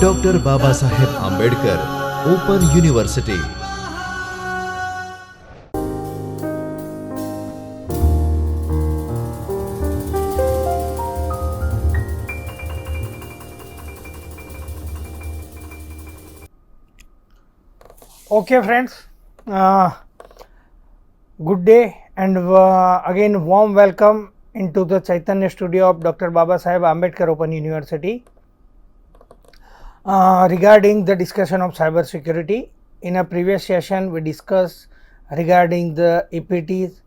Doctor Babasaheb Ambedkar Open University. Okay, friends, good day and again warm welcome into the Chaitanya studio of Dr. Baba Saheb Ambedkar Open University. Regarding the discussion of cyber security, in a previous session we discussed regarding the APTs,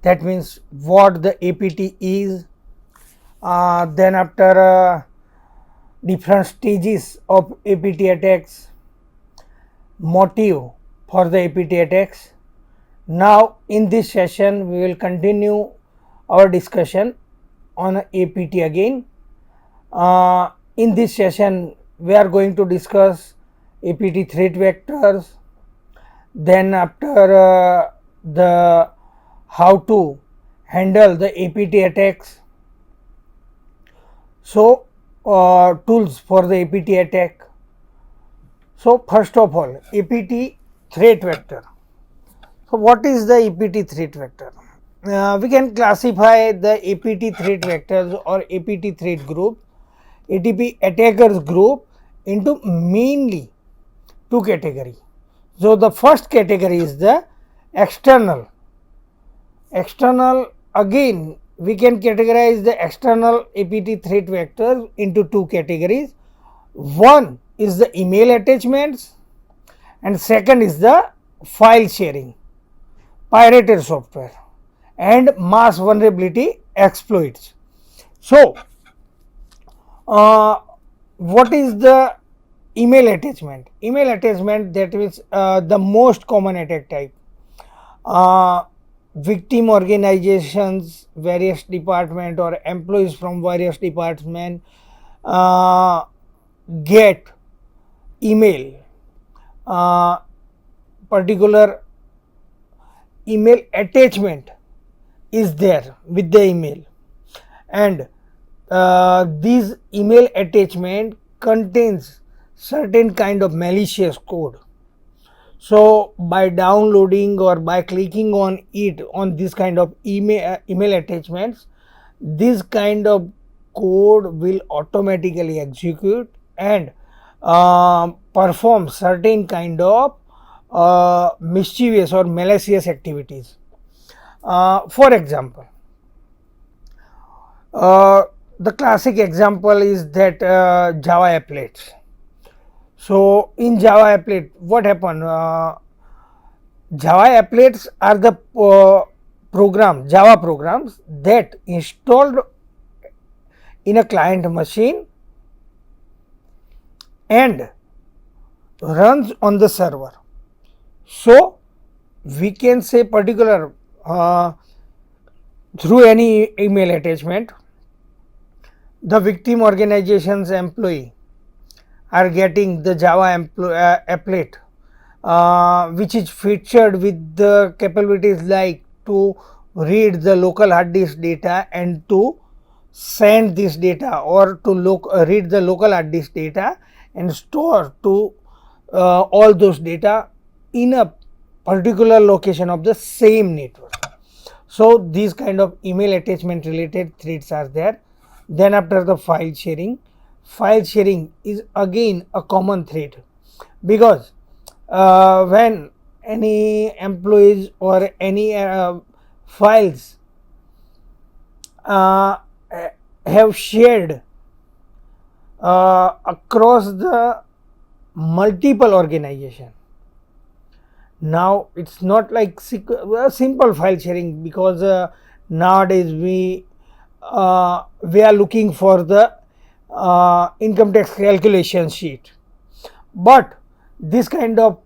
that means what the APT is, then after different stages of APT attacks, motive for the APT attacks. Now in this session we will continue our discussion on APT again. In this session we are going to discuss APT threat vectors, then after the how to handle the APT attacks. So tools for the APT attack. So first of all, APT threat vector. So what is the APT threat vector? We can classify the APT threat vectors or APT threat group, ATP attackers group into mainly two categories. So the first category is the external. External, again we can categorize the external APT threat vectors into two categories. One is the email attachments and second is the file sharing, pirated software and mass vulnerability exploits. So what is the email attachment? Email attachment, that is the most common attack type. Victim organizations, various department or employees from various department get email, particular email attachment is there with the email, and this email attachment contains certain kind of malicious code. So by downloading or by clicking on it, on this kind of email attachments, this kind of code will automatically execute and perform certain kind of mischievous or malicious activities. For example, the classic example is that Java applets. So in Java applet, what happened? Java applets are the Java programs that installed in a client machine and runs on the server. So we can say particular through any email attachment, the victim organization's employee are getting the Java applet, which is featured with the capabilities like to read the local hard disk data and to send this data, or to read the local hard disk data and store to all those data in a particular location of the same network. So these kind of email attachment related threats are there. Then after the file sharing is again a common threat, because when any employees or any files have shared across the multiple organization. Now it's not like simple file sharing, because nowadays we are looking for the income tax calculation sheet, but this kind of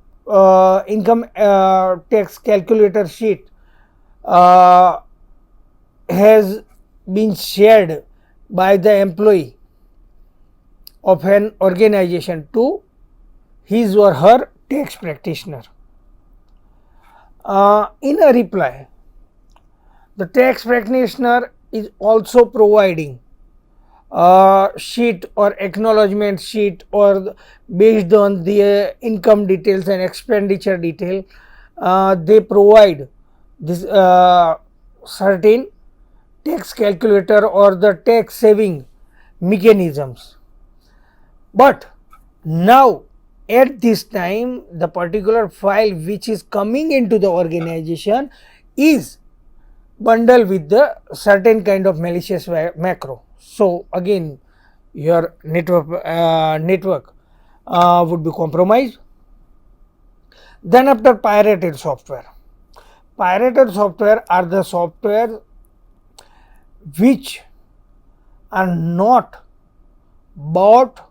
income tax calculator sheet has been shared by the employee of an organization to his or her tax practitioner. In a reply, the tax practitioner is also providing sheet or acknowledgement sheet, or based on the income details and expenditure detail, they provide this certain tax calculator or the tax saving mechanisms. But now at this time, the particular file which is coming into the organization is bundled with the certain kind of malicious macro. So again, your network would be compromised. Then after, pirated software. Pirated software are the software which are not bought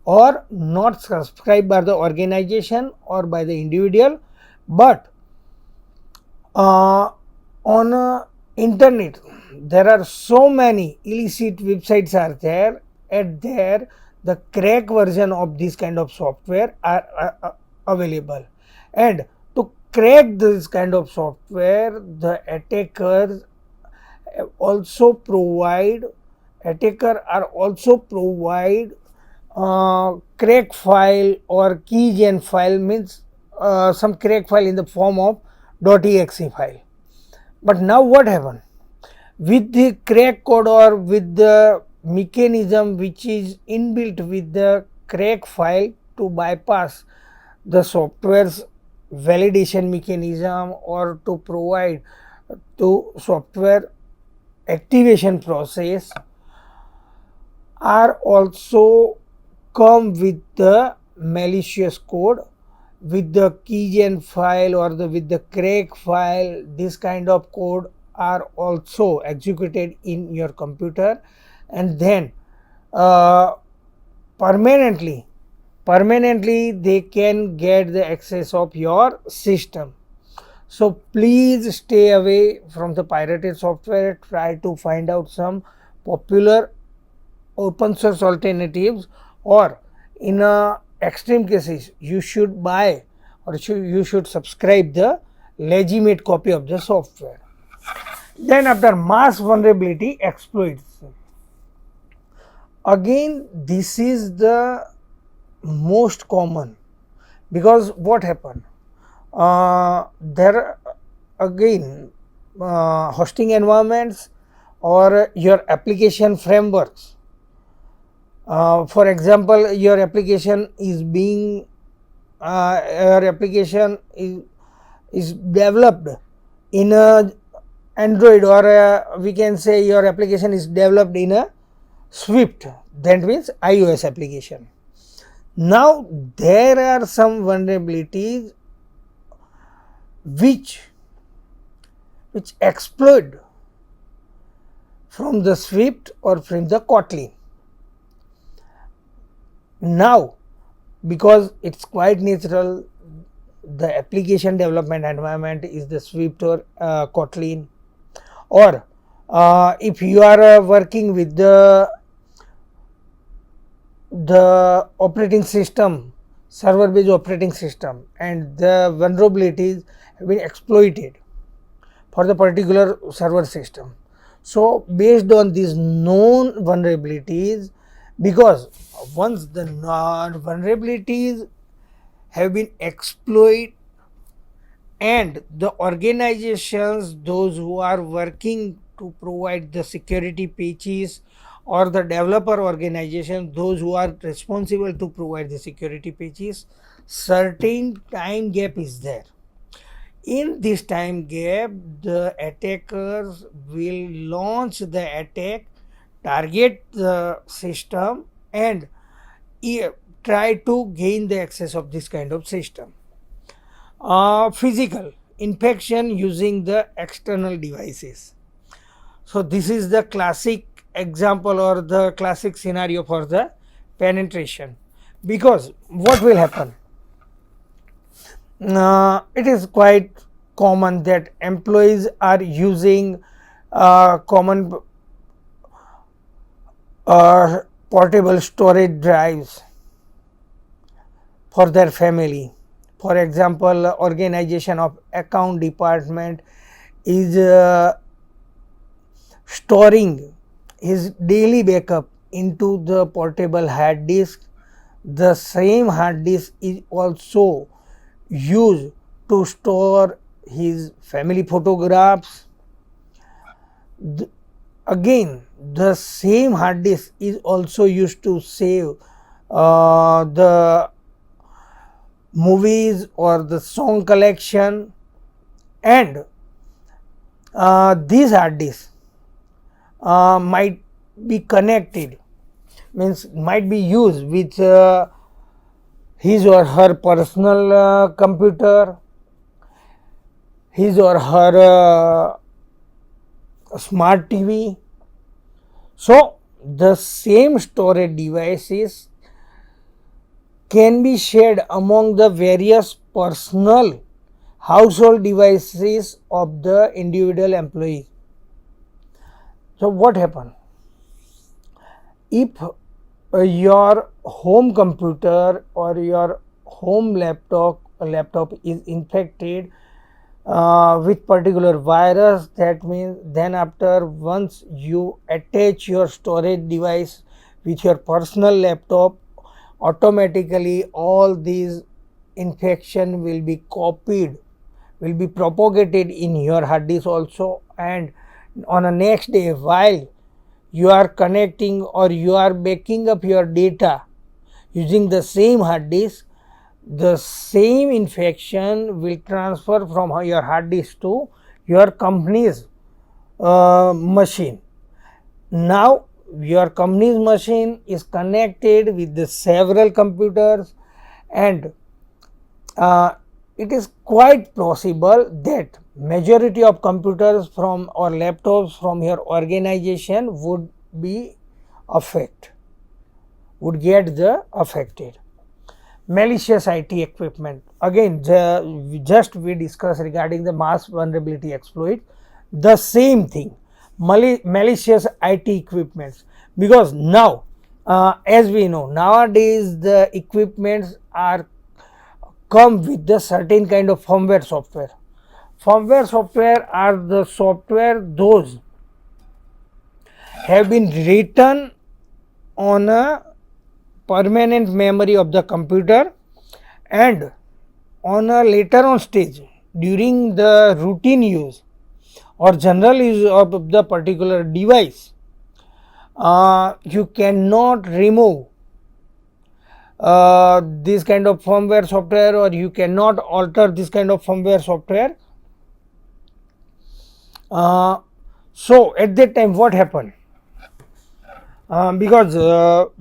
or not subscribed by the organization or by the individual, but on internet there are so many illicit websites are there, and there the crack version of this kind of software are available. And to crack this kind of software, the attackers also provide crack file or keygen file, means some crack file in the form of .exe file. But now what happened with the crack code or with the mechanism which is inbuilt with the crack file to bypass the software's validation mechanism or to provide to software activation process, are also come with the malicious code, with the keygen file or with the crack file. This kind of code are also executed in your computer, and then permanently they can get the access of your system. So please stay away from the pirated software. Try to find out some popular open source alternatives, or in extreme cases you should buy or you should subscribe the legitimate copy of the software. Then after, mass vulnerability exploits. Again, this is the most common, because what happened, there again hosting environments or your application frameworks. For example, your application is being is developed in a Android, or we can say your application is developed in a Swift, that means iOS application. Now there are some vulnerabilities which exploit from the Swift or from the Kotlin. Now, because it's quite natural, the application development environment is the Swift or Kotlin, or if you are working with the operating system, server based operating system, and the vulnerabilities have been exploited for the particular server system. So based on these known vulnerabilities, because once the vulnerabilities have been exploited, and the organizations, those who are working to provide the security patches, or the developer organization, those who are responsible to provide the security patches, certain time gap is there. In this time gap, the attackers will launch the attack, target the system, and try to gain the access of this kind of system. Physical infection using the external devices. So this is the classic example or the classic scenario for the penetration, because what will happen, it is quite common that employees are using common portable storage drives for their family. For example, organization of account department is storing his daily backup into the portable hard disk. The same hard disk is also used to store his family photographs. Again, the same hard disk is also used to save the movies or the song collection, and these hard disks might be connected, means might be used with his or her personal computer, his or her smart TV. So the same storage devices can be shared among the various personal household devices of the individual employee. So what happened? If your home computer or your home laptop is infected with particular virus, that means then after once you attach your storage device with your personal laptop, automatically all these infection will be copied, will be propagated in your hard disk also, and on a next day while you are connecting or you are backing up your data using the same hard disk, the same infection will transfer from your hard disk to your company's machine. Now your company's machine is connected with the several computers, and it is quite possible that majority of computers from or laptops from your organization would be would get the affected. Malicious IT equipment, again just we discussed regarding the mass vulnerability exploit, the same thing, malicious IT equipments, because now as we know nowadays the equipments are come with the certain kind of firmware software. Firmware software are the software those have been written on a permanent memory of the computer, and on a later on stage during the routine use or general use of the particular device, you cannot remove this kind of firmware software, or you cannot alter this kind of firmware software. So at that time what happened? Because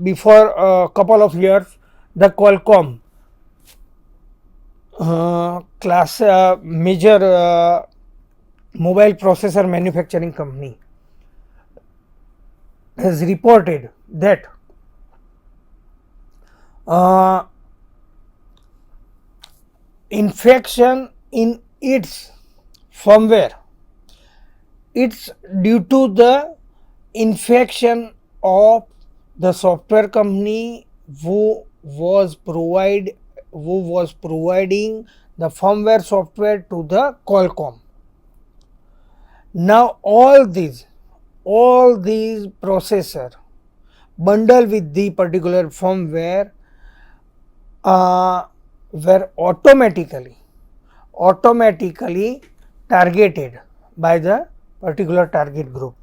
before a couple of years the Qualcomm major mobile processor manufacturing company has reported that infection in its firmware, it's due to the infection of the software company who was providing the firmware software to the Qualcomm. Now all these processor bundled with the particular firmware were automatically targeted by the particular target group.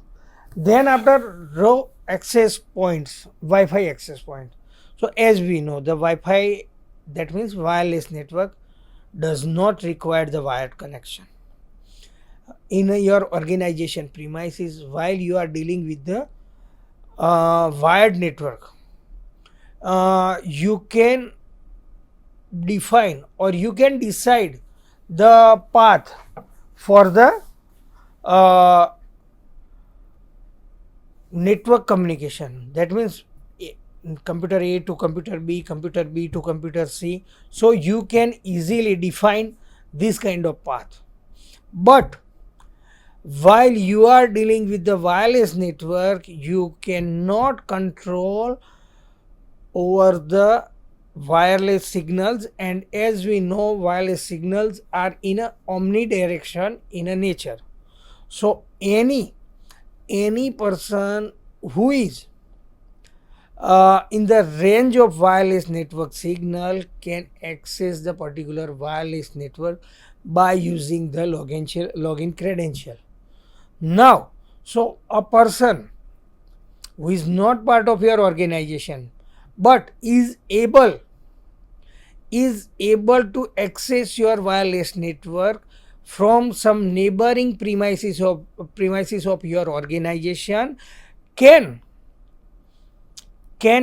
Then after row access points, Wi-Fi access points. So as we know the Wi-Fi, that means wireless network, does not require the wired connection. In your organization premises, while you are dealing with the wired network, you can define or you can decide the path for the network communication. That means computer A to computer B, computer B to computer C. So you can easily define this kind of path. But while you are dealing with the wireless network, you cannot control over the wireless signals, and as we know wireless signals are in a omnidirection in a nature. So any person who is in the range of wireless network signal can access the particular wireless network by using the login credential. Now, so a person who is not part of your organization but is able to access your wireless network from some neighboring premises of your organization can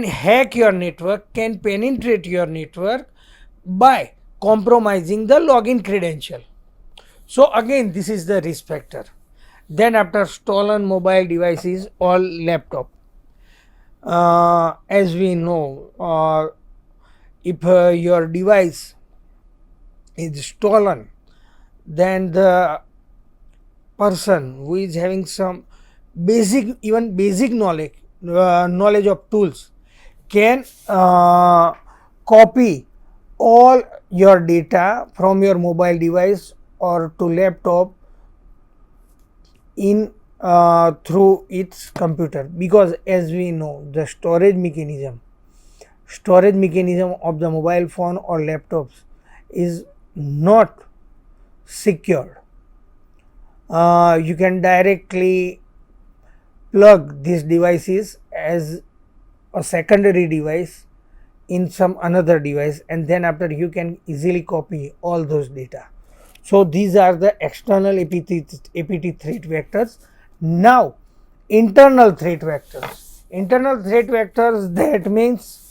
hack your network, can penetrate your network by compromising the login credential. So again, this is the risk factor. Then after stolen mobile devices or laptop, as we know, if your device is stolen, then the person who is having some basic knowledge of tools can copy all your data from your mobile device or to laptop in through its computer, because as we know the storage mechanism of the mobile phone or laptops is not secured. You can directly plug these devices as a secondary device in some another device, and then after you can easily copy all those data. So these are the external APT threat vectors. Now internal threat vectors, that means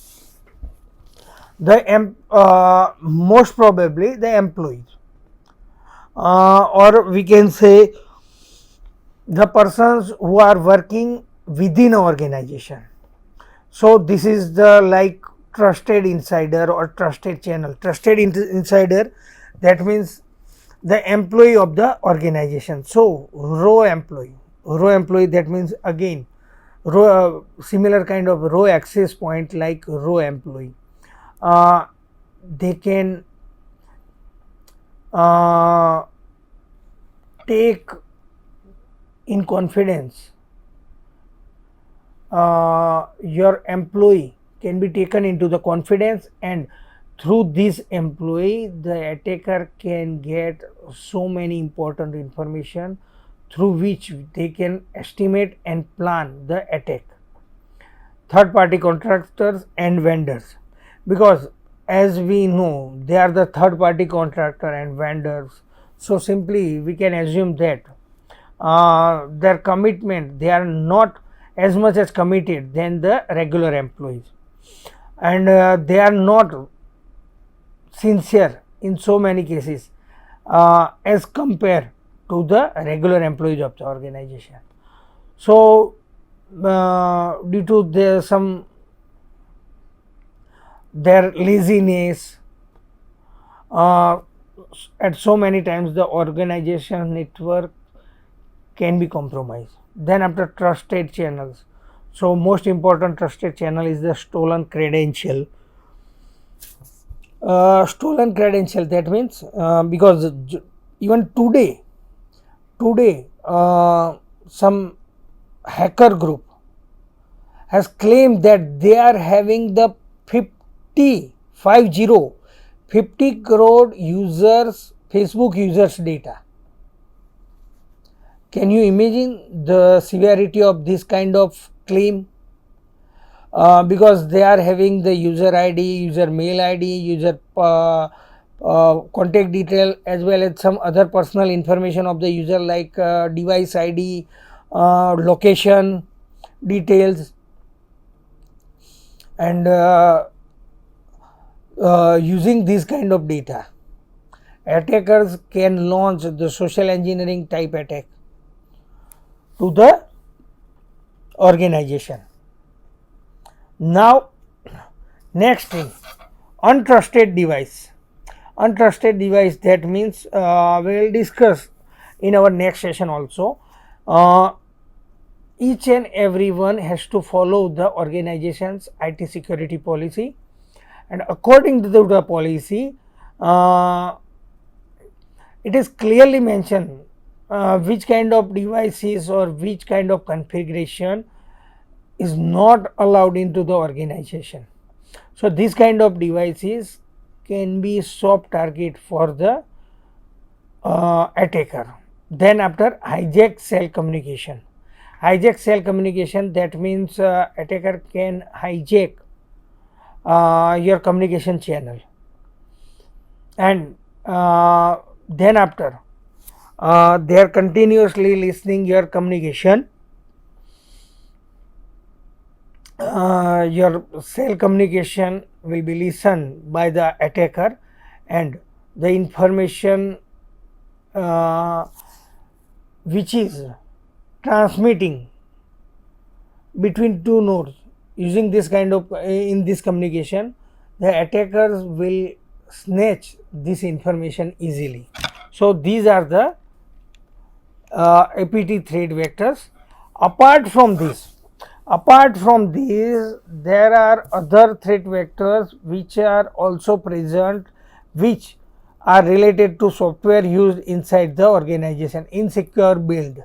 most probably the employees, or we can say the persons who are working within an organization. So this is the like trusted insider or trusted channel. Trusted insider, that means the employee of the organization. So row employee, that means again similar kind of row access point like row employee. They can take in confidence, your employee can be taken into the confidence, and through this employee the attacker can get so many important information through which they can estimate and plan the attack. Third party contractors and vendors, because as we know they are the third party contractor and vendors, so simply we can assume that their commitment, they are not as much as committed than the regular employees, and they are not sincere in so many cases as compared to the regular employees of the organization. So due to their laziness, at so many times the organization network can be compromised. Then after trusted channels, so most important trusted channel is the stolen credential. That means because even today some hacker group has claimed that they are having the 50 crore users, Facebook users data. Can you imagine the severity of this kind of claim? Because they are having the user ID, user mail ID, user contact detail, as well as some other personal information of the user like device ID, location details, and using this kind of data, attackers can launch the social engineering type attack to the organization. Now next thing, untrusted device. That means we will discuss in our next session also. Each and everyone has to follow the organization's IT security policy, and according to the policy it is clearly mentioned which kind of devices or which kind of configuration is not allowed into the organization. So this kind of devices can be soft target for the attacker. Then after hijack cell communication. Hijack cell communication, that means attacker can hijack your communication channel, and then after they are continuously listening your communication. Your cell communication will be listened by the attacker, and the information which is transmitting between two nodes using this kind of in this communication, the attackers will snatch this information easily. So these are the APT threat vectors. Apart from these, there are other threat vectors which are also present, which are related to software used inside the organization: insecure build,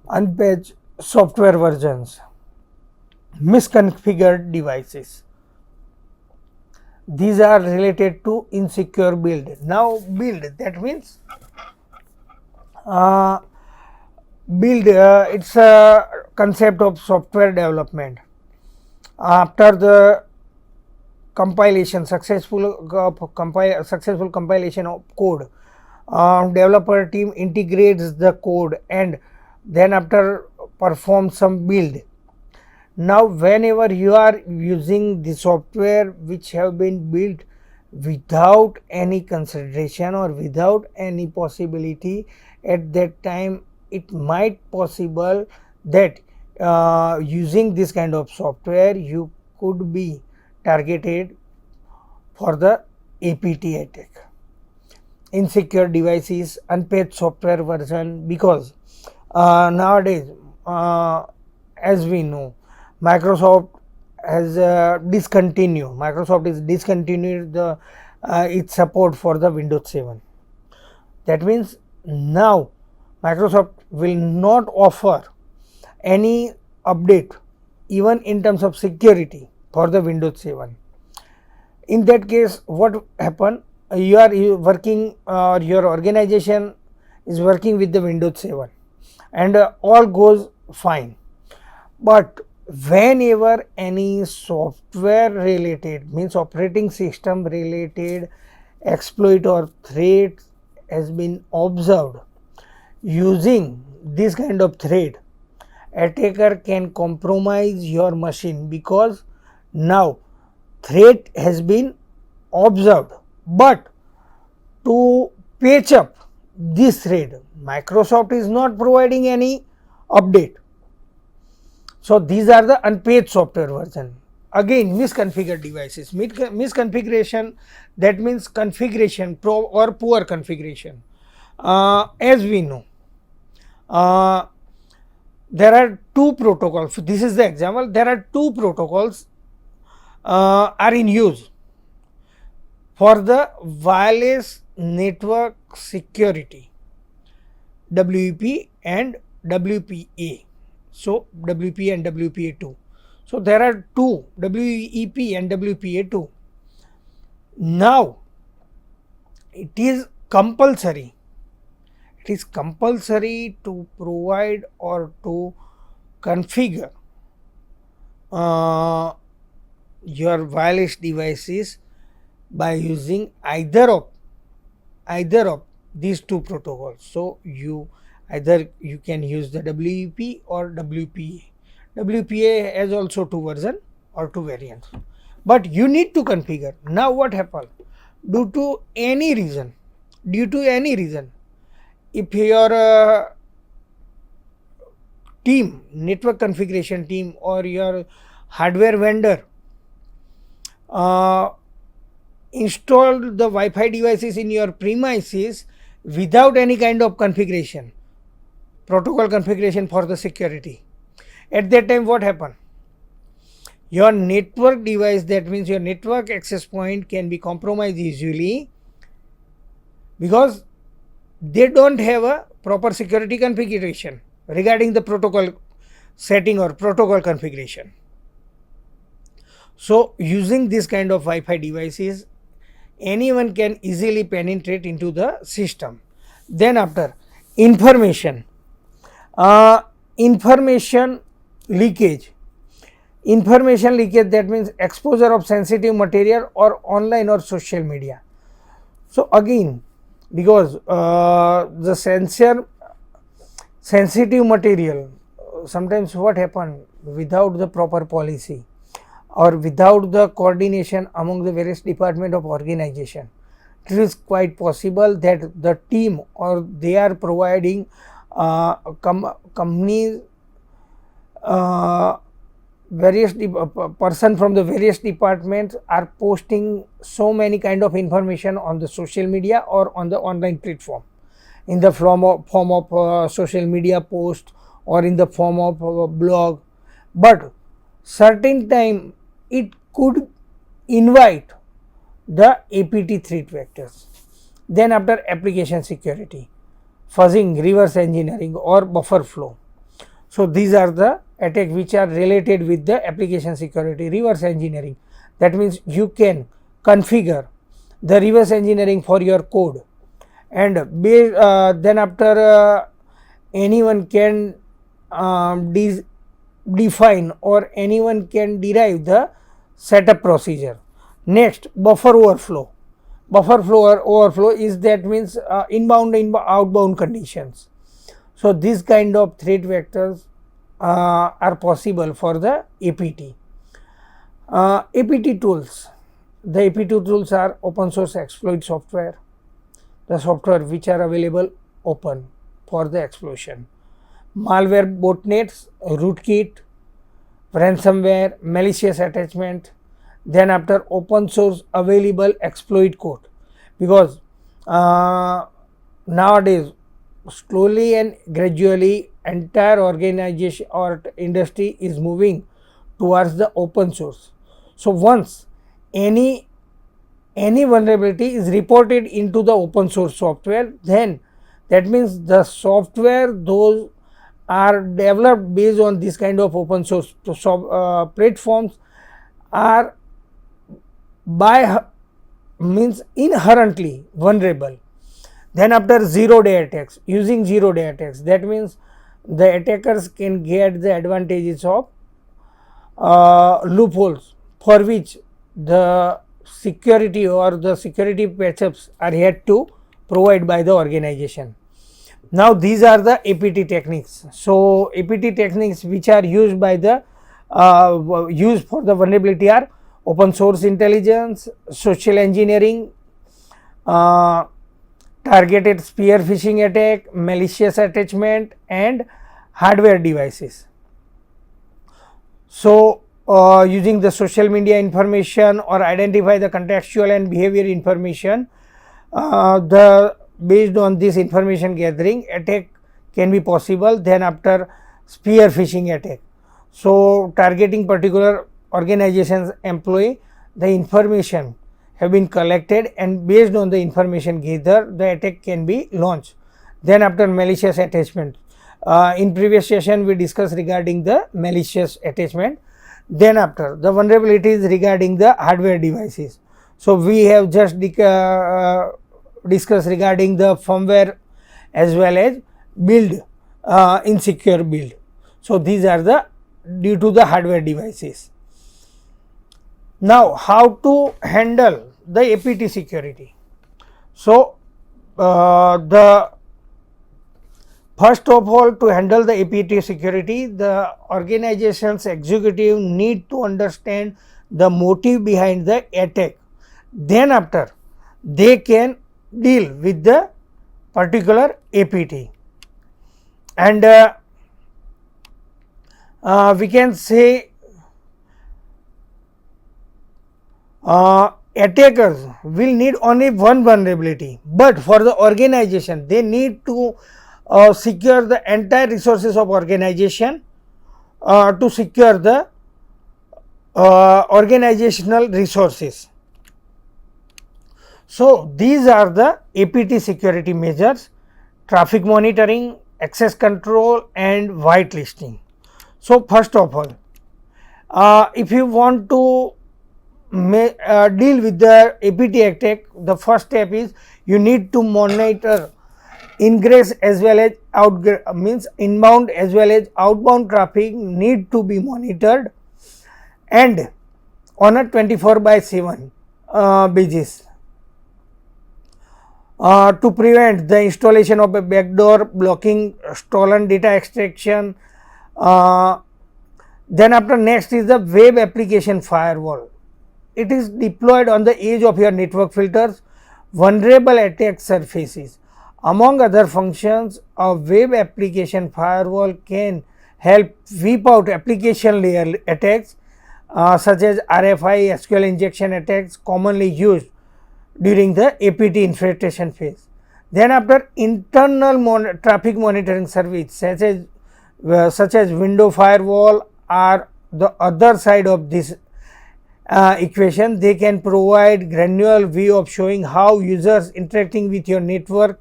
unpatched software versions, misconfigured devices. These are related to insecure build. Now build, that means build, it's a concept of software development. After the compilation, successful compilation of code, developer team integrates the code and then after perform some build. Now whenever you are using the software which have been built without any consideration or without any possibility, at that time it might possible that using this kind of software you could be targeted for the APT attack. Insecure devices, unpatched software version, because nowadays as we know, Microsoft has Microsoft is discontinued the its support for the Windows 7. That means now Microsoft will not offer any update even in terms of security for the Windows 7. In that case, what happen? You are working, your organization is working with the Windows 7 and all goes fine, but whenever any software related, means operating system related exploit or threat has been observed, using this kind of threat, attacker can compromise your machine, because now threat has been observed, but to patch up this threat, Microsoft is not providing any update. So these are the unpatched software version. Again, misconfigured devices. Misconfiguration, that means configuration or poor configuration. As we know, there are two protocols. This is the example. There are two protocols are in use for the wireless network security, WEP and WPA. So WP and WPA2. So there are two, WEP and WPA2. Now it is compulsory. It is compulsory to provide or to configure your wireless devices by using either of these two protocols. So either you can use the WEP or WPA. WPA has also two versions or two variants, but you need to configure. Now what happened? Due to any reason, if your team, network configuration team or your hardware vendor installed the Wi-Fi devices in your premises without any kind of configuration, protocol configuration for the security, at that time what happened? Your network device, that means your network access point, can be compromised easily, because they don't have a proper security configuration regarding the protocol setting or protocol configuration. So using this kind of Wi-Fi devices, anyone can easily penetrate into the system. Then after information, information leakage. Information leakage, that means exposure of sensitive material or online or social media. So again, because the sensitive material, sometimes what happen, without the proper policy or without the coordination among the various department of organization, it is quite possible that the team or they are providing companies, various person from the various departments are posting so many kind of information on the social media or on the online platform, in the form of social media post or in the form of blog, but certain time it could invite the APT threat vectors. Then after application security, fuzzing, reverse engineering or buffer flow. So these are the attacks which are related with the application security. Reverse engineering, that means you can configure the reverse engineering for your code, and then after anyone can define or anyone can derive the setup procedure. Next, buffer overflow. Buffer flow or overflow is, that means inbound outbound conditions. So these kind of threat vectors are possible for the APT. APT tools. The APT tools are open source exploit software, the software which are available open for the explosion. Malware, botnets, rootkit, ransomware, malicious attachment. Then after open source available exploit code, because nowadays slowly and gradually entire organization or industry is moving towards the open source. So once any vulnerability is reported into the open source software, then that means the software those are developed based on this kind of open source platforms are means inherently vulnerable. Then after 0-day attacks, using 0-day attacks, that means the attackers can get the advantages of loopholes for which the security or the security patch-ups are yet to provide by the organization. Now these are the APT techniques. So APT techniques which are used by the used for the vulnerability are open source intelligence, social engineering, targeted spear phishing attack, malicious attachment and hardware devices. So using the social media information or identify the contextual and behavior information, based on this information gathering, attack can be possible. Then after spear phishing attack, so targeting particular organization's employee, the information have been collected and based on the information gathered, the attack can be launched. Then after malicious attachment, in previous session we discussed regarding the malicious attachment. Then after the vulnerabilities regarding the hardware devices, so we have just discussed regarding the firmware as well as build, insecure build. So these are the due to the hardware devices. Now how to handle the APT security? So the first of all, to handle the APT security, the organization's executive need to understand the motive behind the attack. Then after they can deal with the particular APT, and we can say attackers will need only one vulnerability, but for the organization they need to secure the entire resources of organization to secure the organizational resources. So these are the APT security measures: traffic monitoring, access control and whitelisting. So first of all, if you want to deal with the APT attack, the first step is you need to monitor ingress as well as means inbound as well as outbound traffic need to be monitored, and on a 24/7 basis, to prevent the installation of a backdoor blocking stolen data extraction. Then after, next is the web application firewall. It is deployed on the edge of your network filters vulnerable attack surfaces. Among other functions, a web application firewall can help weed out application layer attacks such as RFI, SQL injection attacks commonly used during the APT infiltration phase. Then after, internal traffic monitoring service such as window firewall are the other side of this equation. They can provide granular view of showing how users interacting with your network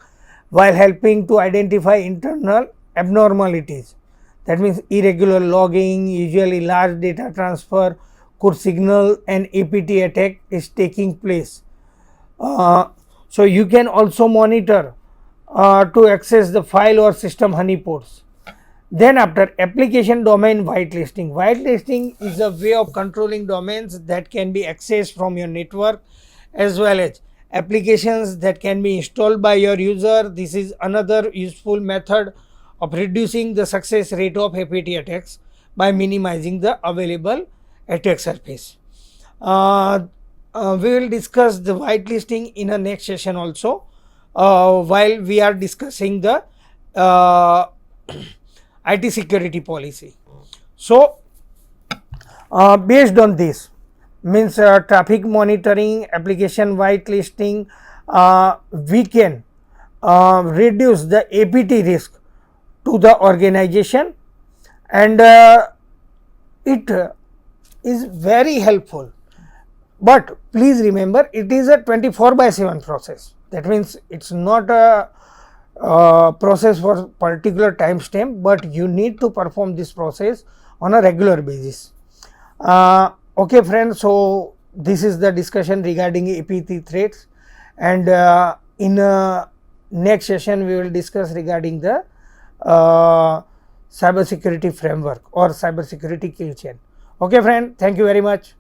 while helping to identify internal abnormalities. That means irregular logging, usually large data transfer, could signal an APT attack is taking place. So you can also monitor to access the file or system honeypots. Then after, application domain whitelisting. Whitelisting is a way of controlling domains that can be accessed from your network as well as applications that can be installed by your user. This is another useful method of reducing the success rate of APT attacks by minimizing the available attack surface. We will discuss the whitelisting in a next session also, while we are discussing the IT security policy. So, based on this, means traffic monitoring, application whitelisting, we can reduce the APT risk to the organization, and it is very helpful. But please remember, it is a 24/7 process. That means it is not a process for particular time stamp, but you need to perform this process on a regular basis. Okay friends, so this is the discussion regarding APT threats, and in next session we will discuss regarding the cyber security framework or cyber security kill chain. Okay friend, thank you very much.